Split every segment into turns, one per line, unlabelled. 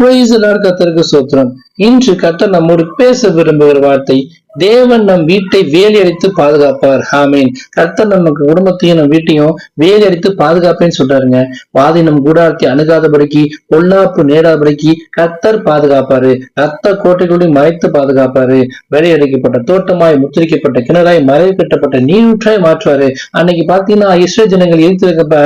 Price எல்லாரும் கர்த்தருக்கு ஸ்தோத்திரம். இன்று கர்த்தர் நம்மோடு பேச விரும்புகிற வார்த்தை, தேவன் நம் வீட்டை வேலியடித்து பாதுகாப்பார். ஆமீன். கர்த்தர் நமக்கு குடும்பத்தையும் நம் வீட்டையும் வேலியடித்து பாதுகாப்பேன்னு சொல்றாருங்க. வாதி நம் கூடாரத்தை அணுகாதபடிக்கு, பொல்லாப்பு நேராதபடிக்கு கர்த்தர் பாதுகாப்பாரு. ரத்த கோட்டைகளுடைய மறைத்து பாதுகாப்பாரு. வேலையடைக்கப்பட்ட தோட்டமாய், முத்திரிக்கப்பட்ட கிணறாய், மறைவு கட்டப்பட்ட நீரூற்றாய் மாற்றுவாரு. அன்னைக்கு பாத்தீங்கன்னா இஸ்ரேல் ஜனங்கள் எழுத்து வைக்கப்ப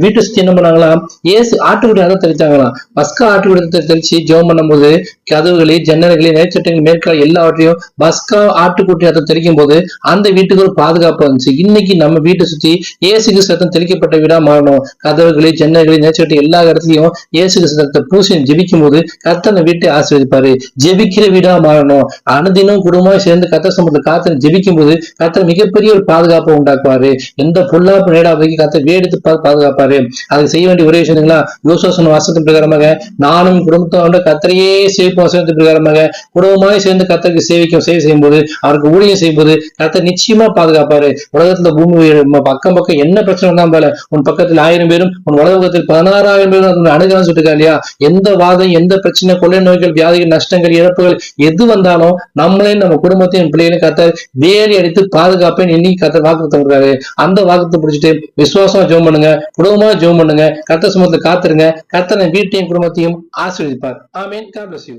வீட்டு சுத்தி என்ன பண்ணாங்களாம், ஏசு ஆட்டுக்குடி அதை தெளிச்சாங்களாம். பஸ்கா ஆட்டுக்குடி தெளிச்சு ஜெபம் பண்ணும் போது கதவுகளை, ஜன்னல்களை, நேர்ச்சட்டங்கள், மேற்கால் எல்லாவற்றையும் பஸ்கா ஆட்டுக்குட்டி ரத்தம் தெளிக்கும் போது அந்த வீட்டுக்கு ஒரு பாதுகாப்பு இருந்துச்சு. இன்னைக்கு நம்ம வீட்டை சுத்தி இயேசுக்கு ரத்தம் தெளிக்கப்பட்ட வீடா மாறணும். கதவுகளை, ஜன்னல்களை, நேர்ச்சட்டை எல்லா இடத்துலயும் இயேசுக்கு ரத்தத்தை பூசி ஜெபிக்கும் போது கர்த்தர் அந்த வீட்டை ஆசீர்வதிப்பாரு. ஜெபிக்கிற வீடா மாறணும். அனுதினம் குடும்பம் சேர்ந்து கர்த்தர் சமூகத்தை காத்து ஜெபிக்கும் போது கர்த்தர் மிகப்பெரிய ஒரு பாதுகாப்பை உண்டாக்குவாரு. எந்த பொல்லாப்பு நேடாவைக்கு கர்த்தர் வேடித்து பாதுகாப்பாரு. அதை செய்ய வேண்டிய ஒரே விஷயங்களா, யோசுவா வாசத்தின் பிரகாரமாக நானும் குடும்பத்தோட கர்த்தரையே சேவிக்கும் வசனத்தின் பிரகாரமாக குடும்பமாய் சேர்ந்து கர்த்தருக்கு சேவை செய்யும்போது, அவருக்கு ஊழியம் செய்யும்போது கர்த்தர் நிச்சயமா பாதுகாப்பாரு. உலகத்துல பூமி பக்கம் என்ன பிரச்சனை வந்தாலும் போல, உன் பக்கத்தில் 1000 பேரும் உன் உலகத்தில் 16,000 பேரும் அணுகலாம் சொல்லிருக்கா இல்லையா? எந்த வாதம், எந்த பிரச்சனை, கொள்ளை நோய்கள், வியாதிகள், நஷ்டங்கள், இழப்புகள் எது வந்தாலும் நம்மளையும் நம்ம குடும்பத்தையும் பிள்ளைகளையும் கர்த்தர் வேலி அடித்து பாதுகாப்பேன் இன்னைக்கு கர்த்தர் வாக்குத்தம் கொடுக்குறாரு. அந்த வாக்குத்தை பிடிச்சிட்டு விசுவாசமா ஜெபம் பண்ணுங்க, குடும்பமா ஜெபம் பண்ணுங்க, கர்த்தர் சமூகத்தை காத்துருங்க. கர்த்தர் வீட்டையும் குடும்பத்தையும் ஆசீர்வதிப்பார். ஆமென். God bless you.